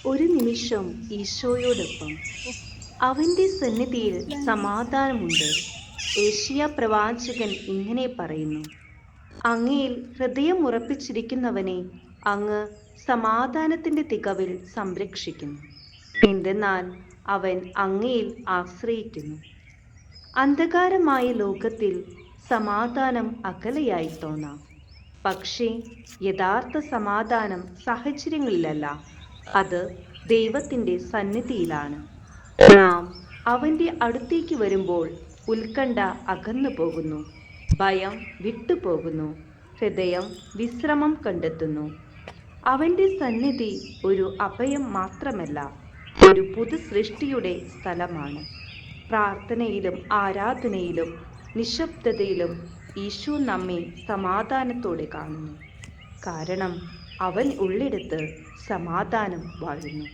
ഒരു നിമിഷം ഈശോയോടൊപ്പം. അവന്റെ സന്നിധിയിൽ സമാധാനമുണ്ട്. ഏഷ്യ പ്രവാചകൻ ഇങ്ങനെ പറയുന്നു: അങ്ങയിൽ ഹൃദയം ഉറപ്പിച്ചിരിക്കുന്നവനെ അങ്ങ് സമാധാനത്തിന്റെ തികവിൽ സംരക്ഷിക്കുന്നു. എന്തെന്നാൽ അവൻ അങ്ങയിൽ ആശ്രയിക്കുന്നു. അന്ധകാരമായ ലോകത്തിൽ സമാധാനം അകലെയായി തോന്നാം. പക്ഷേ യഥാർത്ഥ സമാധാനം സാഹചര്യങ്ങളിലല്ല, അത് ദൈവത്തിൻ്റെ സന്നിധിയിലാണ്. നാം അവൻ്റെ അടുത്തേക്ക് വരുമ്പോൾ ഉത്കണ്ഠ അകന്നു പോകുന്നു, ഭയം വിട്ടുപോകുന്നു, ഹൃദയം വിശ്രമം കണ്ടെത്തുന്നു. അവൻ്റെ സന്നിധി ഒരു അഭയം മാത്രമല്ല, ഒരു പുതു സൃഷ്ടിയുടെ സ്ഥലമാണ്. പ്രാർത്ഥനയിലും ആരാധനയിലും നിശബ്ദതയിലും ഈശോ നമ്മെ സമാധാനത്തോടെ കാണുന്നു. കാരണം അവൻ ഉള്ളിടത്ത് സമാധാനം വാഴുന്നു.